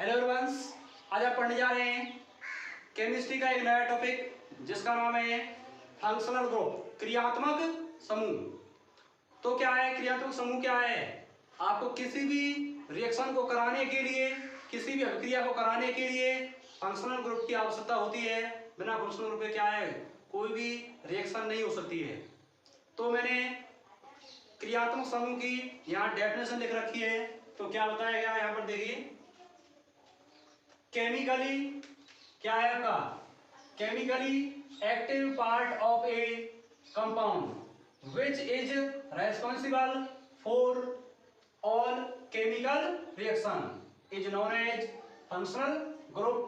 Hello everyone, आज आप पढ़ने जा रहे हैं केमिस्ट्री का एक नया टॉपिक जिसका नाम है फंक्शनल ग्रुप, क्रियात्मक समूह। तो क्या है क्रियात्मक समूह? क्या है? आपको किसी भी रिएक्शन को कराने के लिए, किसी भी अभिक्रिया को कराने के लिए फंक्शनल ग्रुप की आवश्यकता होती है। बिना फंक्शनल ग्रुप के क्या है, कोई भी रिएक्शन नहीं हो सकती है। तो मैंने क्रियात्मक समूह की यहाँ डेफिनेशन लिख रखी है। तो क्या बताया गया यहाँ पर देखिए, केमिकली क्या है आपका, chemically active part of a compound which is responsible for all chemical reaction is known as functional group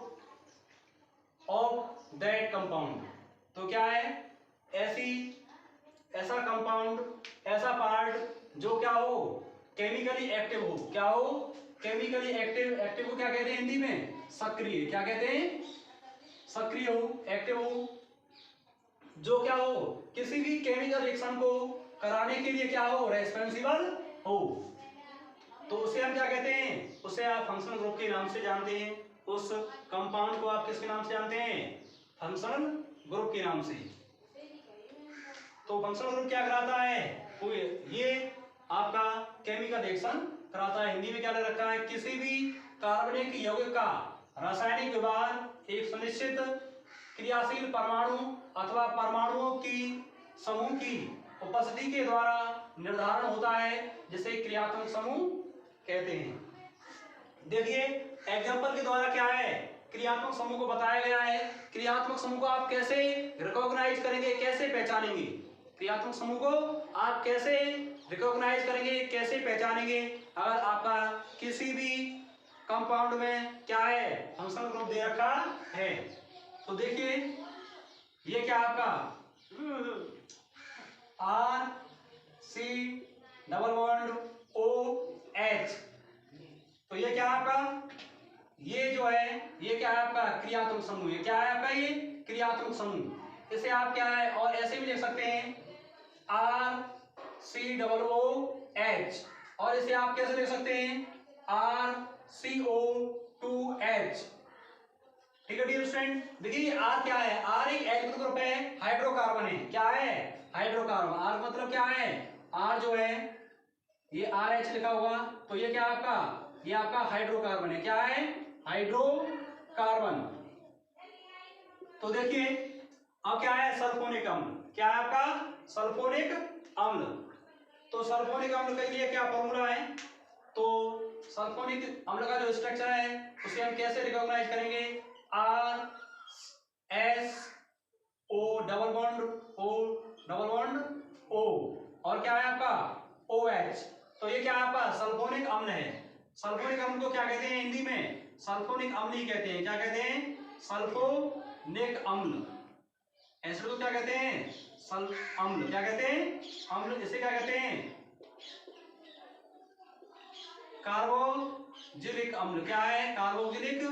of that compound. तो क्या है, ऐसा कंपाउंड, ऐसा पार्ट जो क्या हो, केमिकली एक्टिव हो। क्या हो? Chemically active. एक्टिव को क्या कहते हैं हिंदी में? सक्रिय। क्या कहते हैं? सक्रिय हो, एक्टिव हो, जो क्या हो, किसी भी केमिकल रिएक्शन को कराने के लिए क्या हो, रेस्पॉन्सिबल हो। तो उसे हम क्या कहते हैं? उसे आप फंक्शनल ग्रुप के नाम से जानते हैं। उस कंपाउंड को आप किसके नाम से जानते हैं? फंक्शनल ग्रुप के नाम से। तो फंक्शनल ग्रुप क्या कराता है? कोई ये आपका केमिकल रिएक्शन कराता है। हिंदी में क्या लग रखा है? किसी भी कार्बनिक यौगिक का रासायनिक व्यवहार एक सुनिश्चित क्रियाशील परमाणु अथवा परमाणुओं की समूह की उपस्थिति के द्वारा निर्धारण होता है, जिसे क्रियात्मक समूह कहते हैं। देखिए एग्जांपल के द्वारा क्या है, क्रियात्मक समूह को बताया गया है। क्रियात्मक समूह को आप कैसे रिकॉग्नाइज करेंगे, कैसे पहचानेंगे? क्रियात्मक समूह को आप कैसे रिकॉग्नाइज करेंगे, कैसे पहचानेंगे? अगर आपका किसी भी कंपाउंड में क्या है, फंक्शनल ग्रुप दे रखा है। तो देखिए ये क्या आपका R C double bond O H. तो ये क्या आपका, ये जो है ये क्या है आपका क्रियात्मक समूह है। क्या है आपका ये क्रियात्मक समूह। इसे आप क्या है और ऐसे भी लिख सकते हैं R C double O H, और इसे आप कैसे लिख सकते हैं R C O two H. ठीक है डियर स्टूडेंट, देखिए आर क्या है, आर एक एल्किल ग्रुप है, हाइड्रोकार्बन है। क्या है? हाइड्रोकार्बन। आर मतलब क्या है, आर जो है ये आर एच लिखा होगा, तो ये क्या आपका, ये आपका हाइड्रोकार्बन है। क्या है? हाइड्रोकार्बन। तो देखिए अब क्या है, सल्फोनिक अम्ल। क्या है आपका? सल्फोनिक अम्ल। तो सल्फोनिक अम्ल के लिए क्या फॉर्मूला है? तो सल्फोनिक अम्ल का जो स्ट्रक्चर है उसे हम कैसे रिकॉग्नाइज करेंगे? R S O double bond O double bond O, और क्या है आपका ओ एच। तो ये क्या है आपका सल्फोनिक अम्ल है। सल्फोनिक अम्ल को क्या कहते हैं हिंदी में? सल्फोनिक अम्ल ही कहते हैं। क्या कहते हैं? सल्फोनिक अम्ल। एसिड को क्या कहते हैं? अम्ल। क्या कहते हैं? अम्ल। इसे क्या कहते हैं? कार्बोक्जिलिक अम्ल। क्या है? कार्बोक्जिलिक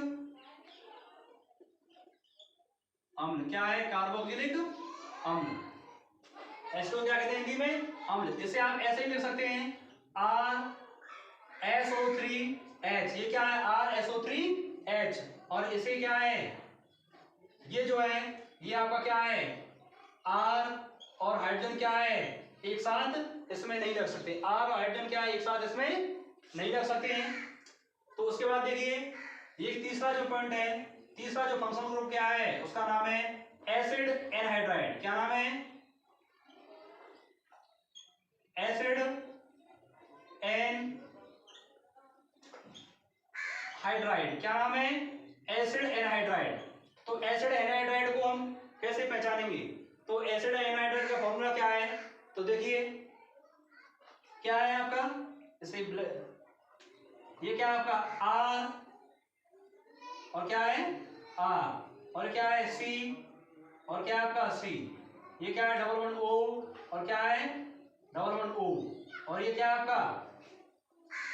अम्ल। क्या है? कार्बोक्जिलिक अम्ल। एसिड को क्या कहते हैं हिंदी में? अम्ल। इसे आप ऐसे ही लिख सकते हैं RSO3H। ये क्या है? RSO3H। और इसे क्या है, ये जो है ये आपका क्या है, R और हाइड्रोजन क्या है एक साथ इसमें नहीं रख सकते। R और हाइड्रोजन क्या है एक साथ इसमें नहीं रख सकते हैं। तो उसके बाद देखिए ये तीसरा जो पॉइंट है, तीसरा जो फंक्शनल ग्रुप क्या है उसका नाम है एसिड एनहाइड्राइड। क्या नाम है? Acid anhydride. क्या नाम है? Acid anhydride. तो एसिड एनहाइड्राइड को हम कैसे पहचानेंगे? तो एसिड एनहाइड्राइड का फॉर्मूला क्या है? तो देखिए क्या है आपका, इसे ये क्या है आपका आर, और क्या है आर, और क्या है सी, और क्या है आपका सी। ये क्या है डबल बॉन्ड ओ, और क्या है डबल बॉन्ड ओ, और ये क्या है आपका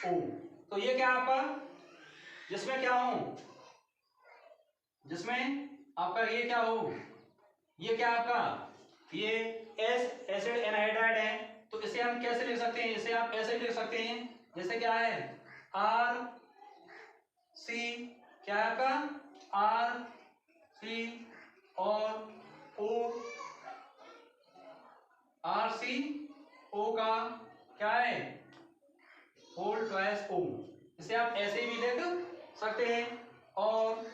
ओ। तो ये क्या है आपका, जिसमें क्या हो, जिसमें आपका ये क्या हो, ये क्या आपका ये एस एसिड एनहाइड्राइड है। तो इसे हम कैसे लिख सकते हैं? इसे आप ऐसे लिख सकते हैं जैसे क्या है आर सी क्या है आपका आर सी और ओ, आर सी ओ का क्या है होल ट्वाइस ओ। इसे आप ऐसे भी लिख सकते हैं। और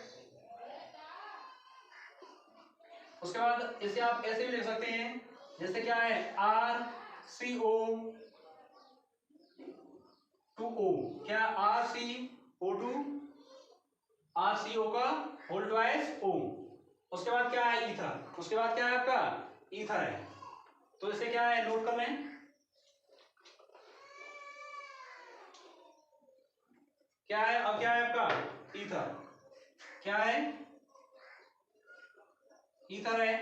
उसके बाद इसे आप ऐसे भी लिख सकते हैं जैसे क्या है R C O two O, क्या R C O two R C O का होल ट्वाइस ओ। उसके बाद क्या है ईथर, उसके बाद क्या है आपका ईथर है। तो इसे क्या है नोट कर लें, क्या है अब क्या है आपका ईथर, क्या है ईथर है।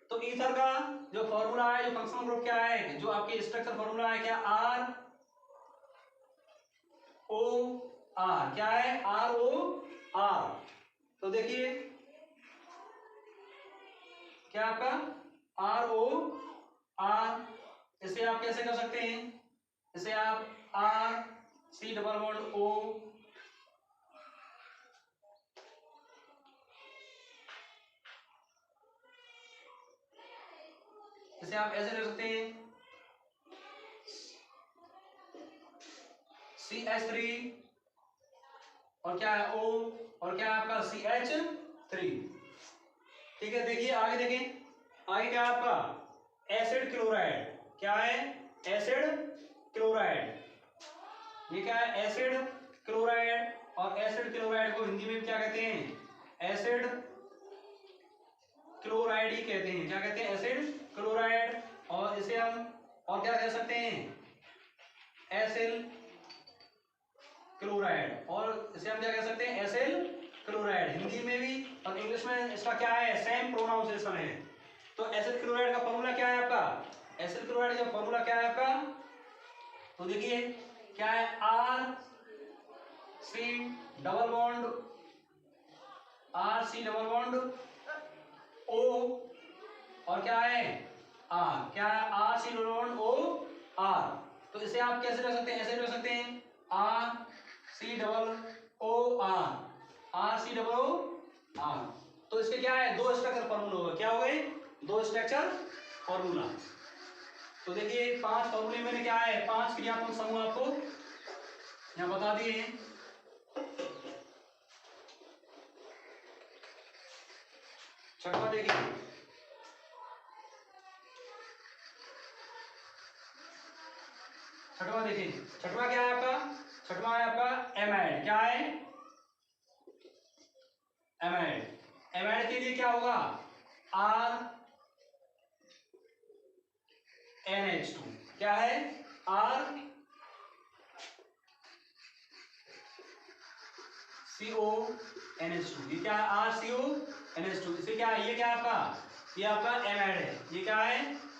तो ईथर का जो फॉर्मूला है, जो फंक्शनल ग्रुप क्या है, जो आपके स्ट्रक्चर फॉर्मूला है क्या आर ओ आर, क्या है आर ओ आर। तो देखिए क्या आपका आर ओ आर, इसे आप कैसे कर सकते हैं, इसे आप R C double bond O, इसे आप ऐसे लिख सकते हैं सी एच थ्री और क्या है ओ और क्या है आपका सी एच थ्री। ठीक है, देखिए आगे देखें, आगे क्या है आपका एसिड क्लोराइड, क्या है एसिड क्लोराइड, ये क्या है एसिड क्लोराइड। और एसिड क्लोराइड को हिंदी में क्या कहते हैं एसिड क्लोराइड ही कहते हैं, क्या कहते हैं एसिड क्लोराइड। और इसे हम और क्या कह सकते हैं एसिल क्लोराइड, और इसे हम क्या कह सकते हैं एसिल क्लोराइड हिंदी में भी, और इंग्लिश में इसका क्या है सेम प्रोनाउंसिएशन है। तो एसिल क्लोराइड का फॉर्मूला क्या है आपका, एसिल क्लोराइड का फॉर्मूला क्या है आपका, तो देखिए क्या है R C double bond, R C double bond O और क्या है आर, क्या है R C double bond O R. तो इसे आप कैसे रख सकते हैं, ऐसे रख सकते हैं R C double O R, R C double O R. तो इसके क्या है दो स्ट्रक्चर फॉर्मूला होगा, क्या हो गए दो स्ट्रक्चर फॉर्मूला। तो देखिए 5 फॉर्मूले में क्या है 5 क्रियात्मक समूह आपको यहाँ बता दिए हैं। छठवां देखिए, छठवां देखिए, छठवां क्या है आपका, छठवां है आपका एमाइड, क्या है एमाइड। एमाइड के लिए क्या होगा आर NH2, क्या है आर CO NH2, ये क्या है आर CO NH2। इसे क्या है ये क्या है आपका ये आपका एमाइड है, ये क्या है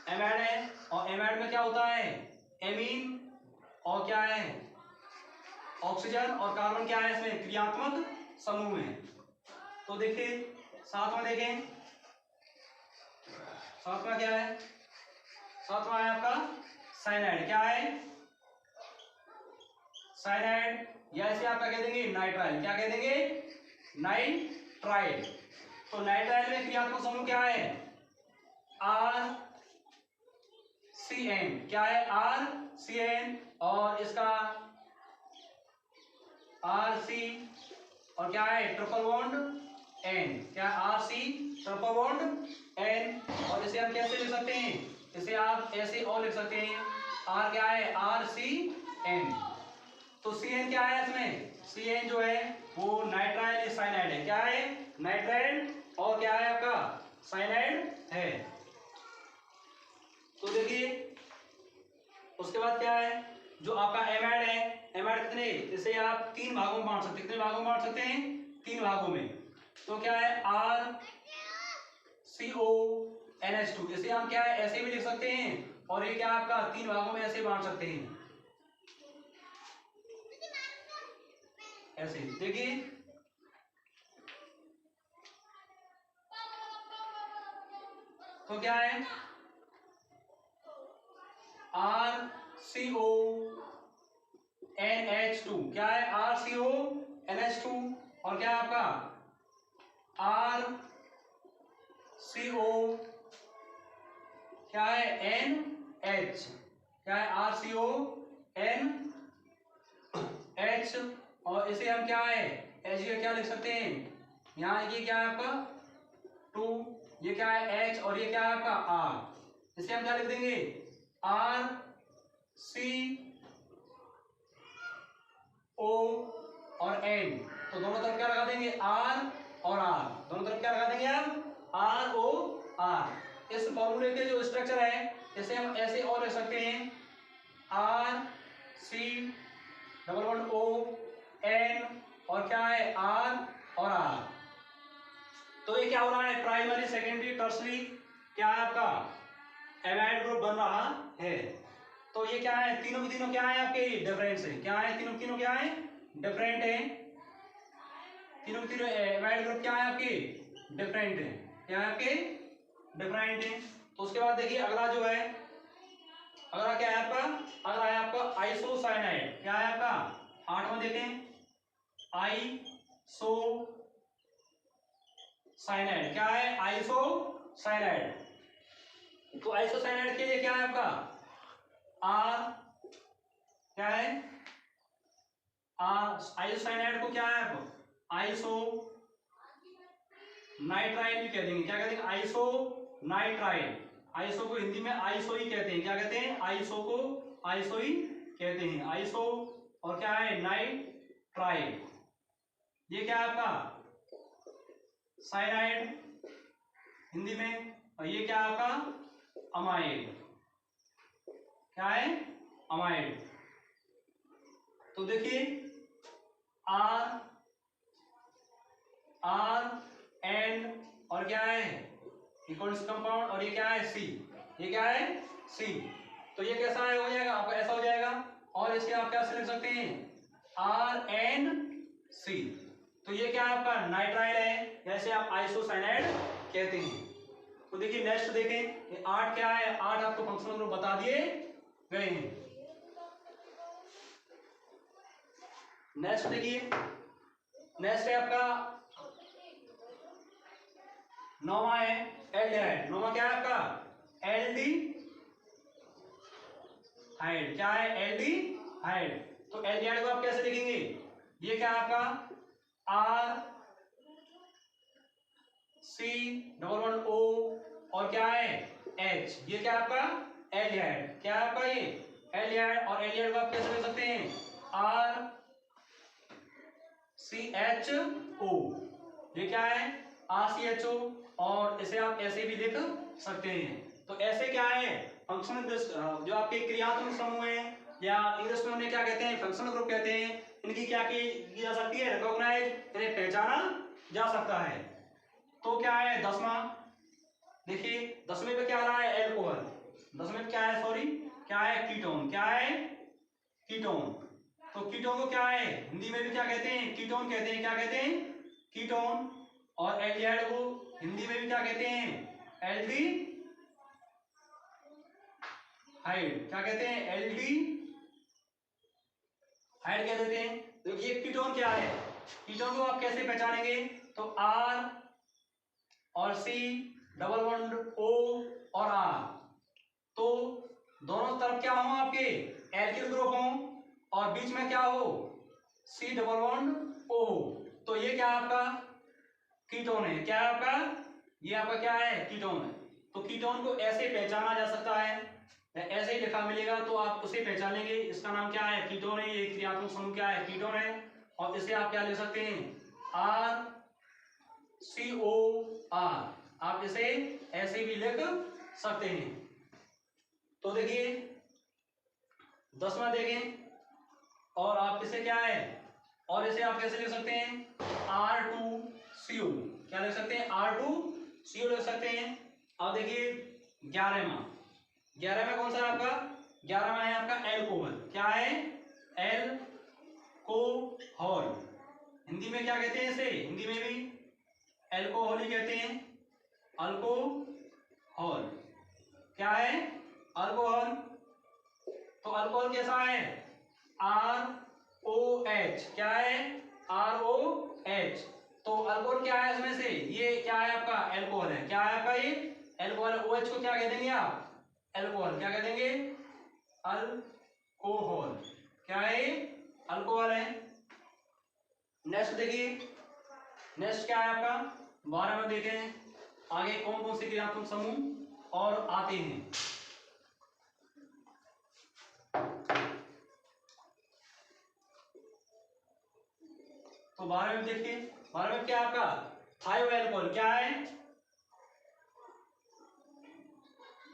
एमाइड है। और एमाइड में क्या होता है एमीन और क्या है ऑक्सीजन और कार्बन, क्या है इसमें क्रियात्मक समूह है। तो देखिए सातवां देखें, सातवां क्या है, सातवां है आपका साइनाइड, क्या है साइनाइड, या इसे आप क्या कह देंगे नाइट्राइल, क्या कह देंगे नाइट्राइल। तो नाइट्राइल में क्रियात्मक समूह क्या है आर सी एन, क्या है आर सी एन, और इसका आर सी और क्या है ट्रिपल बॉन्ड एन, क्या R C triple bond N. और इसे हम कैसे लिख सकते हैं, इसे आप ऐसे और लिख सकते हैं आर क्या है आर सी एन। तो सी एन क्या है इसमें, सी एन जो है वो नाइट्राइल साइनाइड है, क्या है नाइट्राइल और क्या है आपका साइनाइड है। तो देखिए उसके बाद क्या है जो आपका एमाइड है, एमाइड कितने, इसे आप 3 भागों में बांट सकते हैं, कितने भागों में बांट सकते हैं 3 भागों में। तो क्या है आर सी ओ NH2, इसे हम क्या है ऐसे भी लिख सकते हैं, और ये क्या आपका 3 भागों में ऐसे बांट सकते हैं ऐसे। देखिए तो क्या है आर सी ओ NH2, क्या है आर सी ओ NH2 और क्या है आपका RCO, क्या है NH, क्या है RCONH, और इसे हम क्या है H का क्या लिख सकते हैं, यहाँ ये क्या है आपका 2, ये क्या है H और ये क्या है आपका R, इसे हम क्या लिख देंगे RCO और N, तो दोनों तरफ क्या लगा देंगे R और R, दोनों तरफ क्या लगा देंगे हम ROR। इस फॉर्मूले के जो स्ट्रक्चर है इसे हम ऐसे और लिख सकते हैं RC_ON और क्या है R और R। तो ये क्या हो रहा है, प्राइमरी सेकेंडरी टर्सरी क्या है आपका एमाइड ग्रुप बन रहा है। तो ये क्या है, तीनों के तीनों क्या है आपके डिफरेंस है, क्या है तीनों तीनों क्या है डिफरेंट है, तीनों के तीनों एमाइड ग्रुप क्या है आपके डिफरेंट है, क्या है आपके डिफरेंट है। तो उसके बाद देखिए अगला जो है, अगला क्या है आपका, अगला है आपका आइसोसाइनाइड, क्या है आपका 8वां देखें आइसोसाइनाइड, क्या है आइसोसाइनाइड। तो आइसोसाइनाइड के लिए क्या है आपका आर, क्या है आइसोसाइनाइड को क्या है आप आइसो नाइट्राइल भी कह देंगे, क्या कहते हैं आइसो नाइट्राइल, आइसो को हिंदी में आइसो ही कहते हैं, क्या कहते हैं आइसो को आइसो ही कहते हैं, आइसो और क्या है नाइट्राइल, ये क्या है आपका साइनाइड हिंदी में, और ये क्या है आपका अमाइड, क्या है अमाइड। तो देखिए आर एन और क्या है इकोनिस कंपाउंड, और ये क्या है सी, ये क्या है सी, तो ये कैसा है हो जाएगा आपका ऐसा हो जाएगा, और इसके आप क्या से लिख सकते हैं RNC। तो ये क्या है आपका नाइट्राइल है, जैसे आप आइसोसाइनाइड कहते हैं। तो देखिए नेक्स्ट देखें, ये 8 क्या है, 8 आपको फंक्शनल ग्रुप बता दिए गए हैं। नेक्स्ट देखिए, नेक्स्ट है आपका 9वां है एल्डिहाइड, 9वां क्या है आपका एल्डिहाइड, क्या है एल्डिहाइड। तो एल्डिहाइड को आप कैसे लिखेंगे, ये क्या है आपका RC11O और क्या है H, ये क्या है आपका एल्डिहाइड, क्या है आपका ये एल्डिहाइड, और एल्डिहाइड को आप कैसे लिख सकते हैं RCHO, ये क्या है RCHO, और इसे आप ऐसे भी लिख सकते हैं। तो ऐसे क्या है फंक्शनल जो आपके क्रियात्मक समूह है, या इंग्लिश में उन्हें क्या कहते हैं फंक्शनल ग्रुप कहते हैं, इनकी क्या की जा सकती है रिकॉग्नाइज, इन्हें पहचाना जा सकता है। तो क्या है 10वां, देखिए 10वें पे क्या आ रहा है एल्कोहल, 10वें पे क्या है सॉरी क्या है कीटोन, क्या है कीटोन। तो कीटोन को क्या है हिंदी में भी क्या कहते हैं कीटोन कहते हैं, क्या कहते हैं कीटोन, और एल्डिहाइड को हिंदी में भी क्या कहते हैं एल्डिहाइड, क्या कहते हैं एल्डिहाइड कह देते हैं। तो ये कीटोन क्या है, कीटोन को आप कैसे पहचानेंगे, तो R और C डबल बॉन्ड O और R, तो दोनों तरफ क्या हो आपके एल्किल ग्रुप हो, और बीच में क्या हो C डबल बॉन्ड O हो, तो ये क्या आपका कीटोन है, क्या है आपका ये आपका क्या है कीटोन है। तो कीटोन को ऐसे पहचाना जा सकता है, ऐसे ही लिखा मिलेगा तो आप उसे पहचान लेंगे, इसका नाम क्या है कीटोन है, ये क्रियात्मक समूह क्या है कीटोन है, और इसे आप क्या लिख सकते हैं RCOR, आप इसे ऐसे भी लिख सकते हैं। तो देखिए 10वां देखें, और आप इसे क्या है, और इसे आप कैसे लिख सकते हैं R2CO, क्या लिख सकते हैं R2CO लिख सकते हैं। अब देखिए 11वां कौन सा है आपका 11वां है आपका एल्कोहल, क्या है एल्कोहल, हिंदी में क्या कहते हैं इसे, हिंदी में भी एल्कोहल ही कहते हैं, अल्कोहल, क्या है अल्कोहल। तो अल्कोहल कैसा है ROH, क्या है ROH। तो अल्कोहल क्या है इसमें से, ये क्या है आपका एल्कोहल है, क्या है आपका ये एल्कोहल है। OH को क्या कह देंगे आप, एल्कोहल, क्या कह देंगे अल्कोहल, क्या है अल्कोहल है। नेक्स्ट देखिए, नेक्स्ट क्या है आपका 12 में देखें आगे कौन कौन से क्रियात्मक समूह और आते हैं। तो 12 में देखिए, 12 में क्या है आपका थायो एल्कोहल, क्या है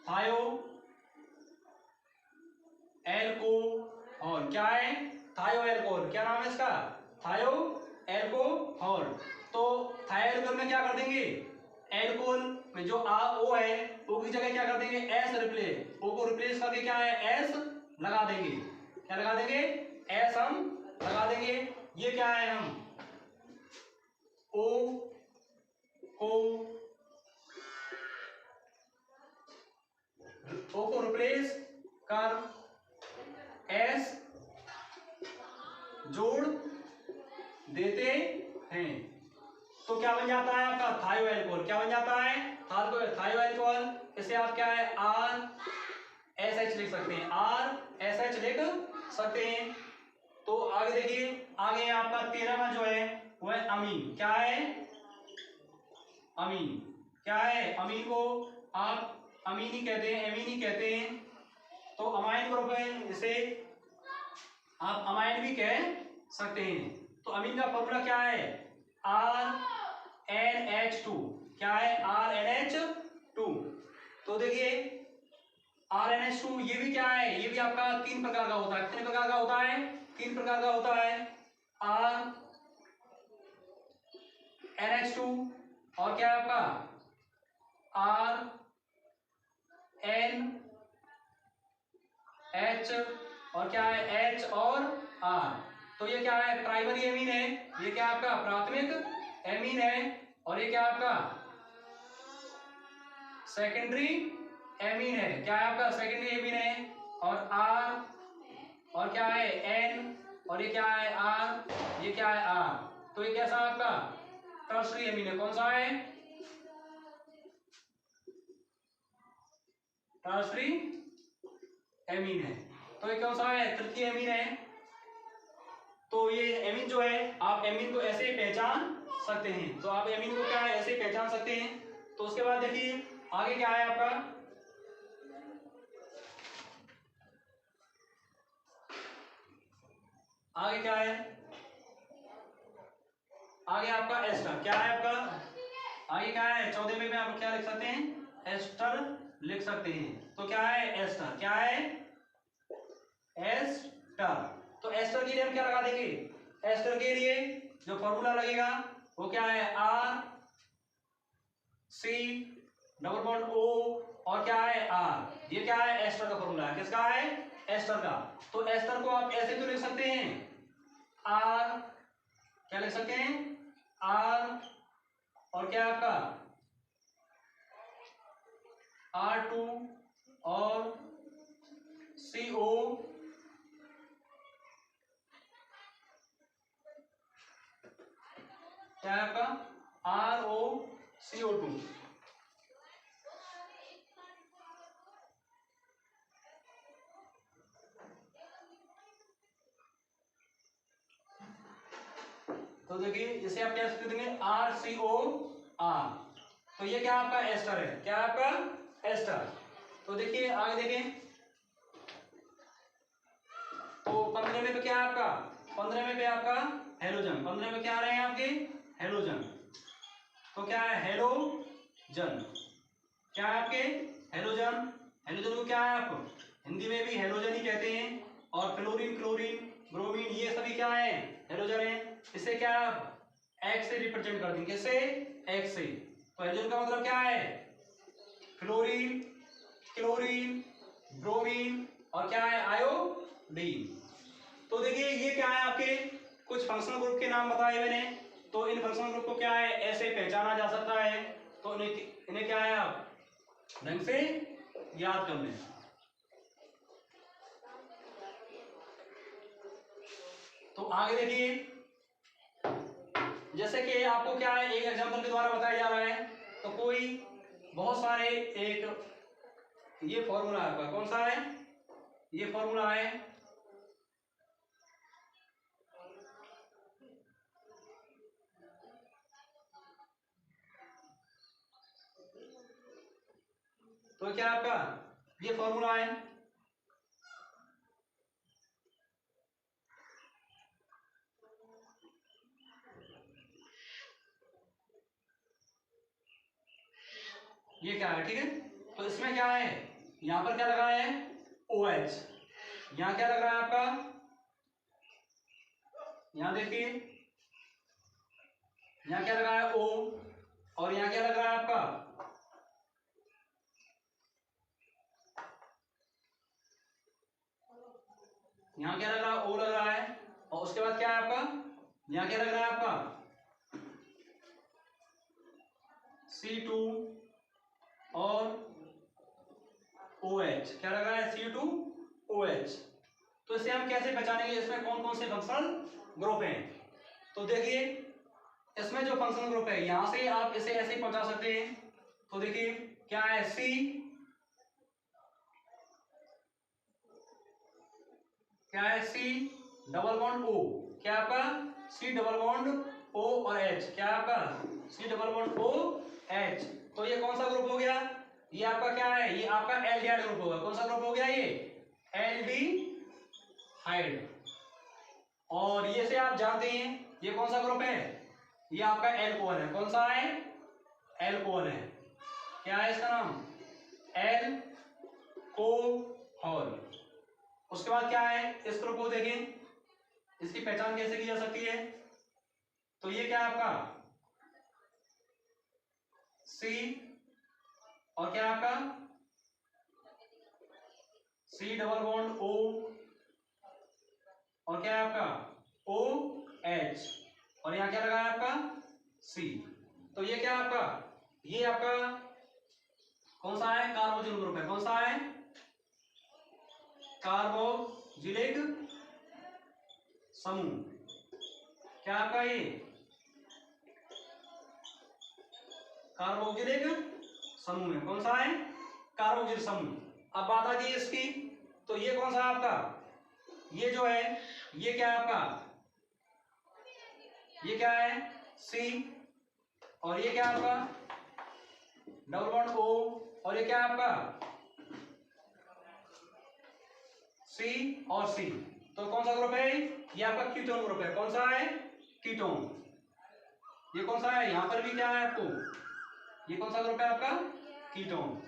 थायो एल्कोहल, क्या है थायो एल्कोहल, क्या नाम है इसका थायो एल्कोहल। तो थायो एल्कोहल में क्या कर देंगे, एल्कोहल में जो ओ है ओ की जगह क्या कर देंगे एस रिप्लेस, ओ को रिप्लेस करके क्या है एस लगा देंगे, क्या लगा देंगे एस हम लगा देंगे। ये क्या है हम ओ को रिप्लेस कर एस जोड़ देते हैं तो क्या बन जाता है आपका थायो एल्कोहल, क्या बन जाता है थायो एल्कोहल। इसे आप क्या है RSH लिख सकते हैं, RSH लिख सकते हैं। तो आगे देखिए, आगे आपका 13वां जो है वो है अमीन, क्या है अमीन, क्या है अमीन को आप अमीन ही कहते हैं, एमीन ही कहते हैं। तो अमाइन ग्रुप है, इसे आप अमाइन भी कह सकते हैं। तो अमीन का फॉर्मूला क्या है RNH2, क्या है RNH2। तो देखिए RNH2 ये भी क्या है, ये भी आपका 3 प्रकार का होता है, कितने प्रकार का होता है 3 प्रकार का होता है RNH2 और क्या है आपका RNH और क्या है H और R। तो ये क्या है प्राइमरी एमीन है, ये क्या आपका प्राथमिक एमीन है, और ये क्या आपका सेकेंडरी एमीन है, क्या है आपका सेकेंडरी एमीन है। और R और क्या है N और ये क्या है R, ये क्या है R। तो ये कैसा आपका टर्शरी एमीन है, कौन सा है टर्शरी एमीन है। तो ये कौन सा है तृतीय एमीन है। तो ये एमीन जो है आप एमीन को ऐसे पहचान सकते हैं, तो आप एमीन को क्या है ऐसे पहचान सकते हैं। तो उसके बाद देखिए आगे क्या है आपका आगे क्या है आगे आपका एस्टर, क्या है आपका आगे क्या है 14 में आप क्या लिख सकते हैं एस्टर लिख सकते हैं। तो क्या है एस्टर, क्या है एस्टर। तो एस्टर के लिए हम क्या लगा देंगे, एस्टर के लिए जो फॉर्मूला लगेगा वो क्या है RC≡O और क्या है R। ये क्या है एस्टर का फॉर्मूला है, किसका है एस्टर का। तो एस्टर को आप ऐसे क्यों लिख सकते हैं R, क्या लिख सकते हैं R और क्या आपका R2 और CO क्या है आपका ROCO2। तो देखिए इसे आप क्या लिख देंगे RCOR। तो ये क्या आपका एस्टर है, क्या आपका एस्टर। तो देखिए आगे देखें, तो 15 में पे क्या है आपका 15 में पे आपका हेलोजन, 15 में क्या आ रहे हैं आपके हेलोजन। तो क्या है हेलोजन, क्या है आपके हेलोजन। हेलोजन को क्या है आप हिंदी में भी हेलोजन ही कहते हैं। और फ्लोरीन क्लोरीन ब्रोमीन ये सभी क्या है हेलोजन है। इसे क्या आप एक्स से रिप्रेजेंट कर देंगे, किससे एक्स से। तो हेलोजन का मतलब क्या है फ्लोरीन क्लोरीन ब्रोमीन और क्या है आयोडीन। तो देखिए ये क्या है आपके कुछ फंक्शनल ग्रुप के नाम बताए मैंने। तो इन फंक्शनल ग्रुप को क्या है ऐसे पहचाना जा सकता है। तो इन्हें क्या है आप ढंग से याद कर लें। तो आगे देखिए जैसे कि आपको क्या है एक एग्जांपल के द्वारा बताया जा रहा है, तो कोई बहुत सारे एक ये फॉर्मूला है आपका, कौन सा है, ये फॉर्मूला है, तो क्या आपका ये फॉर्मूला है, ये क्या है, ठीक है। तो इसमें क्या है, यहां पर क्या लगा है OH, यहां क्या लग रहा है आपका, यहां देखिए यहां क्या लगा है O, और यहां क्या लग रहा है आपका, यहां क्या लग रहा है O लग रहा है, और उसके बाद क्या है आपका, यहां क्या लग रहा है आपका C2 और OH, क्या लग रहा है C2OH। तो इसे हम कैसे पहचानेंगे, इसमें कौन कौन से फंक्शनल ग्रुप हैं। तो देखिए इसमें जो फंक्शनल ग्रुप है, यहां से आप इसे ऐसे ही पहुंचा सकते हैं। तो देखिए क्या है C, क्या है C डबल बॉन्ड O, क्या आपका C डबल बॉन्ड O और H, क्या आपका C double bond O H। तो ये कौन सा ग्रुप हो गया, ये आपका क्या है, ये आपका एल्डिहाइड ग्रुप होगा। कौन सा ग्रुप हो गया, ये एल्डिहाइड। और ये से आप जानते हैं ये कौन सा ग्रुप है, ये आपका एल्कोहल है। कौन सा है, एल्कोहल है। क्या है इसका नाम, एल्कोहल। उसके बाद क्या है, इस ग्रुप को देखें, इसकी पहचान कैसे की जा सकती है। तो ये क्या है आपका C, और क्या है आपका C डबल बॉन्ड O, और क्या है आपका OH, और यहां क्या लगा है आपका C। तो ये क्या है आपका, ये आपका कौन सा है, कार्बोजिल ग्रुप है। कौन सा है, कार्बोजिलिक समूह। क्या आपका ये कार्बोजिलिक समूह है। कौन सा है, कार्बोजिल समूह। अब बात आती है इसकी, तो ये कौन सा है आपका, ये जो है ये क्या है आपका, ये क्या है C, और ये क्या है आपका डबल बॉन्ड O, और ये क्या है आपका C और C। तो कौन सा ग्रुप है, ये आपका कीटोन ग्रुप है। कौन सा है, कीटोन। ये कौन सा है, यहां पर भी क्या है आपको, ये कौन सा ग्रुप है आपका, कीटोन।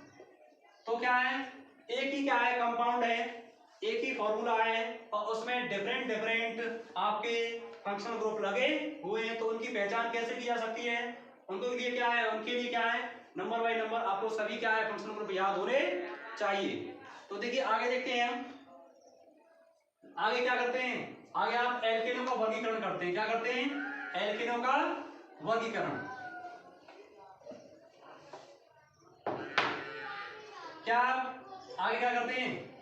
तो क्या है, एक ही क्या है कंपाउंड है, एक ही फॉर्मूला है, और उसमें डिफरेंट डिफरेंट आपके फंक्शनल ग्रुप लगे हुए हैं। तो उनकी पहचान कैसे की जा सकती है, उनके लिए क्या है, उनके लिए क्या है, नंबर बाय नंबर आपको सभी क्या है फंक्शनल ग्रुप याद होने चाहिए। तो देखिए आगे देखते हैं हम, आगे क्या करते हैं, आगे आप एल्केनो का वर्गीकरण करते हैं। क्या करते हैं, एल्केनो का वर्गीकरण। क्या आगे क्या करते हैं,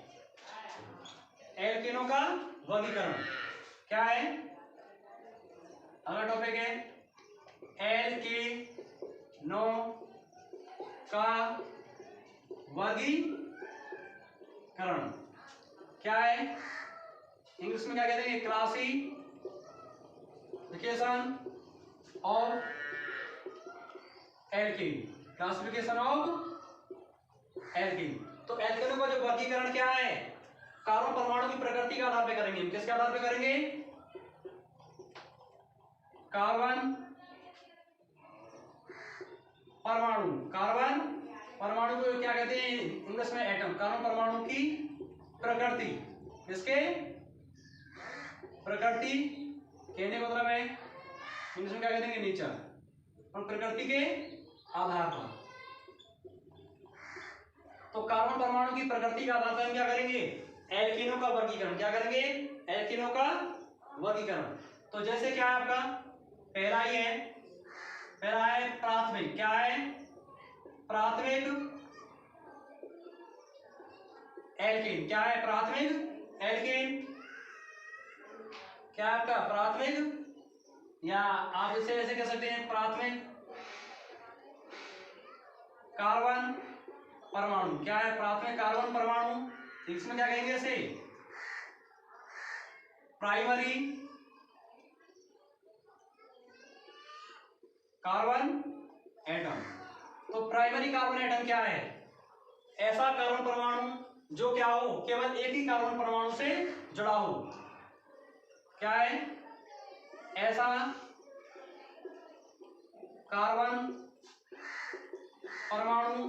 एल्केनो का वर्गीकरण क्या है, अगला टॉपिक है एल्केनो का वर्गीकरण। क्या है, इंग्लिश में क्या कहते हैं, classification of alkene, classification of alkene. तो एल्केनो का जो वर्गीकरण क्या है, कार्बन परमाणु की प्रकृति के आधार पे करेंगे। हम किसके आधार पे करेंगे, कार्बन परमाणु, कार्बन परमाणु को क्या कहते हैं इंग्लिश में एटम। कार्बन परमाणु की प्रकृति, इसके प्रकृति कहने का मतलब है इंग्लिश में क्या कहते हैं, नेचर, और प्रकृति के आधार पर। तो कार्बन परमाणु की प्रकृति के आधार पर हम क्या करेंगे, एल्कीनो का वर्गीकरण। क्या करेंगे, एल्कीनो का वर्गीकरण। तो जैसे क्या है आपका, पहला ही है, पहला है प्राथमिक। क्या है, प्राथमिक एल्कीन। क्या है, प्राथमिक एल्कीन। क्या है आपका प्राथमिक या आप इसे ऐसे कह सकते हैं प्राथमिक कार्बन परमाणु। क्या है प्राथमिक कार्बन परमाणु? इसमें क्या कहेंगे इसे? Primary carbon atom. तो प्राइमरी कार्बन एटम क्या है? ऐसा कार्बन परमाणु जो क्या हो, केवल एक ही कार्बन परमाणु से जुड़ा हो। क्या है? ऐसा कार्बन परमाणु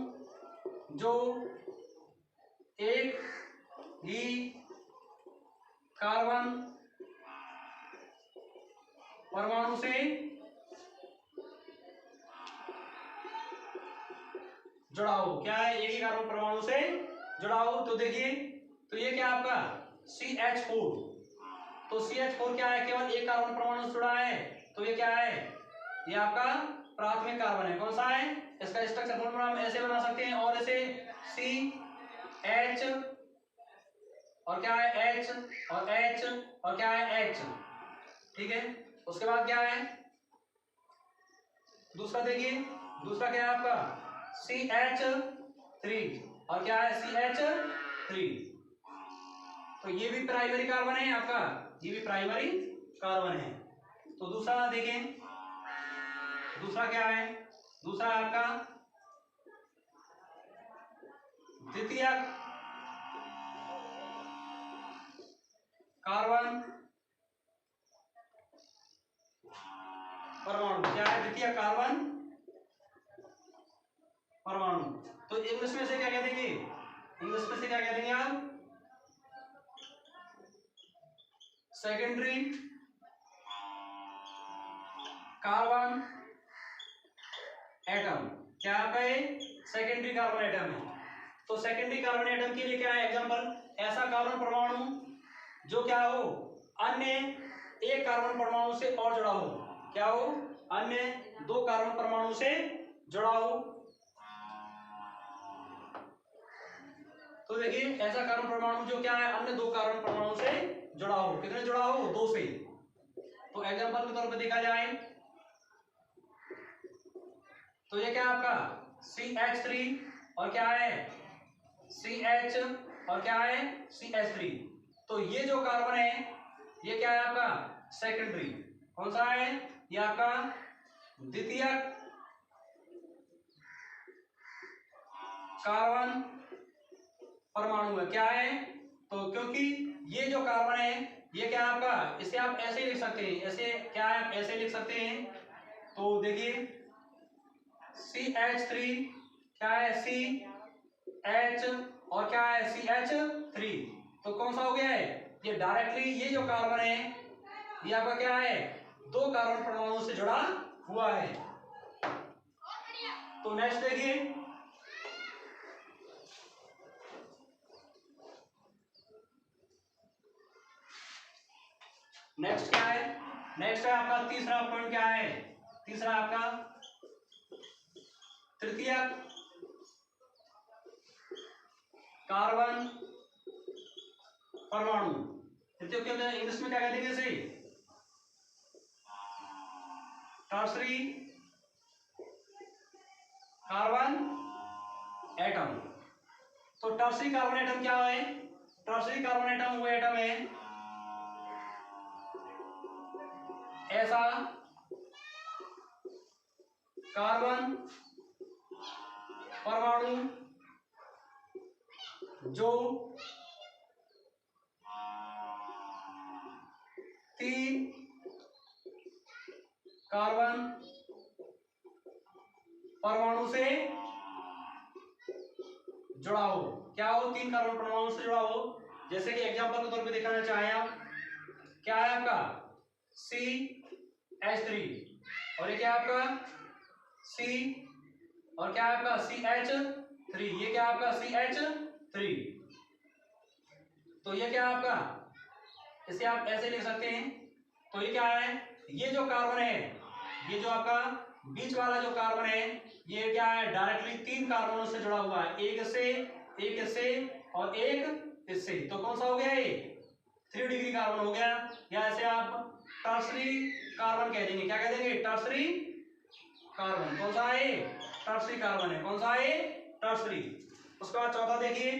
जो एक ही कार्बन परमाणु से जुड़ा हो। क्या है? एक ही कार्बन परमाणु से जुड़ा हो। तो देखिए, तो ये क्या आपका CH4। तो CH4 क्या है? केवल एक कार्बन परमाणु से जुड़ा है। तो ये क्या है? ये आपका प्राथमिक कार्बन है। कौन सा है? इसका स्ट्रक्चर फॉर्मूला हम ऐसे बना सकते हैं, और ऐसे CH और क्या है H और H और क्या है H। ठीक है। उसके बाद क्या है दूसरा? देखिए दूसरा क्या है आपका CH3 और क्या है CH3। तो ये भी प्राइमरी कार्बन है आपका, ये भी प्राइमरी कार्बन है। तो दूसरा देखें, दूसरा क्या है? दूसरा है आपका द्वितीयक कार्बन परमाणु। क्या है? द्वितीयक कार्बन परमाणु। तो इंग्लिश में से क्या कह देंगे? इंग्लिश में से क्या कह देंगे आप? Secondary carbon atom. क्या है? सेकेंडरी कार्बन एटम है। तो सेकेंडरी कार्बन एटम के लिए क्या है एग्जांपल? ऐसा कार्बन परमाणु जो क्या हो, अन्य एक कार्बन परमाणु से और जुड़ा हो। क्या हो? अन्य दो कार्बन परमाणु से जुड़ा हो। तो देखिए, ऐसा कार्बन परमाणु जो क्या है, अन्य दो कार्बन परमाणु से जुड़ा हो। कितने जुड़ा हो? दो से। तो एग्जांपल के तौर पे देखा जाए तो ये क्या आपका CH3 और क्या है CH और क्या है CH3। तो ये जो कार्बन है ये क्या है आपका सेकेंडरी। कौन सा है? ये आपका द्वितीयक कार्बन परमाणु है। क्या है? तो क्योंकि ये जो कार्बन है ये क्या है आपका, इसे आप ऐसे ही लिख सकते हैं, ऐसे क्या है आप ऐसे लिख सकते हैं। तो देखिए CH3 क्या है CH और क्या है CH3। तो कौन सा हो गया है? ये डायरेक्टली ये जो कार्बन है ये आपका क्या है, दो कार्बन परमाणु से जुड़ा हुआ है। तो नेक्स्ट देखिए, नेक्स्ट क्या है? नेक्स्ट है आपका तीसरा पॉइंट। क्या है तीसरा? आपका तृतीयक कार्बन परमाणु। तृतीयक के इंग्लिश में क्या कह देंगे इसे? Tertiary carbon atom. तो टर्सरी कार्बन एटम क्या है? टर्सरी कार्बन एटम वो एटम है ऐसा कार्बन परमाणु जो तीन कार्बन परमाणु से जुड़ा हो। क्या हो? तीन कार्बन परमाणु से जुड़ा हो। जैसे कि एग्जांपल के तौर पे दिखाना चाहें आप, क्या है आपका CH3 और ये क्या है आपका C और क्या है आपका CH3। ये क्या है आपका CH3। तो ये क्या है आपका, इसे आप ऐसे लिख सकते हैं। तो ये क्या है? ये जो कार्बन है, ये जो आपका बीच वाला जो कार्बन है ये क्या है, डायरेक्टली तीन कार्बनों से जुड़ा हुआ है, एक इससे और एक इससे। तो कौन सा हो गया ये? 3 डिग्री कार्बन हो गया। या ऐसे आप टर्सरी कार्बन कह देंगे। क्या कह देंगे? Tertiary carbon. कौन सा है? टर्सरी कार्बन है। कौन सा है? टर्सरी। उसके बाद चौथा देखिए,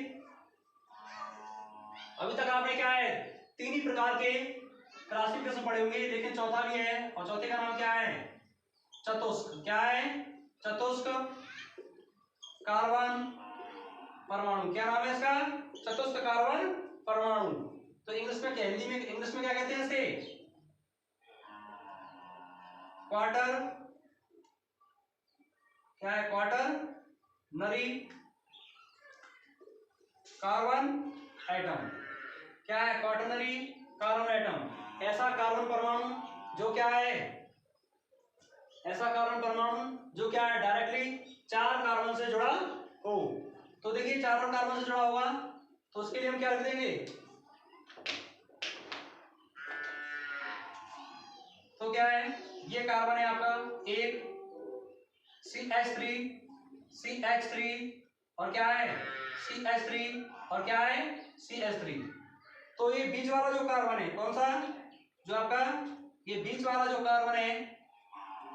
अभी तक आपने क्या है, तीन ही प्रकार के क्लासिफिकेशन पढ़े होंगे, लेकिन चौथा भी है, और चौथे का नाम क्या है? चतुष्क। क्या है? चतुष्क कार्बन परमाणु। क्या नाम है इसका? चतुष्क कार्बन परमाणु। तो इंग्लिश में क्या, हिंदी में, इंग्लिश में क्या कहते हैं इसे? क्वार्टर, क्या है? क्वार्टर नरी कार्बन एटम। क्या है? Quaternary carbon atom. ऐसा कार्बन परमाणु जो क्या है, ऐसा कार्बन परमाणु जो क्या है, डायरेक्टली 4 कार्बन से जुड़ा हो। तो देखिए 4 कार्बन से जुड़ा होगा, तो उसके लिए हम क्या रख देंगे? तो क्या है, ये कार्बन है आपका एक CH3 और क्या है? CH3 और क्या है? CH3। तो ये बीच वाला जो कार्बन है, कौन सा? जो आपका ये बीच वाला जो कार्बन है,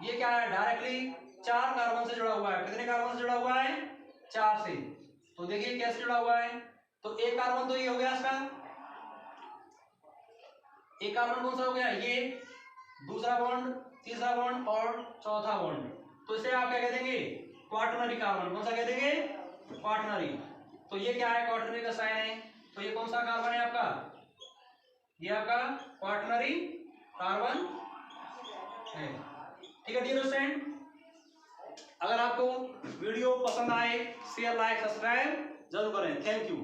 ये क्या है? डायरेक्टली 4 कार्बन से जुड़ा हुआ है। कितने कार्बन से जुड़ा हुआ है? 4 से। तो देखिए कैसे जुड़ा हुआ है। तो एक कार्बन तो ये हो गया इसका, एक कार्बन कौन सा हो गया? ये। दूसरा बॉन्ड, तीसरा बॉन्ड और चौथा बॉन्ड। तो इसे आप क्या कह देंगे? Quaternary carbon. कौन सा कह देंगे? क्वाटरनरी। तो ये क्या है? क्वाटरनरी का साइन है। तो ये कौन सा कार्बन है आपका? ये आपका क्वाटरनरी कार्बन है। ठीक है डियर स्टूडेंट, अगर आपको वीडियो पसंद आए, शेयर, लाइक, सब्सक्राइब जरूर करें। Thank you.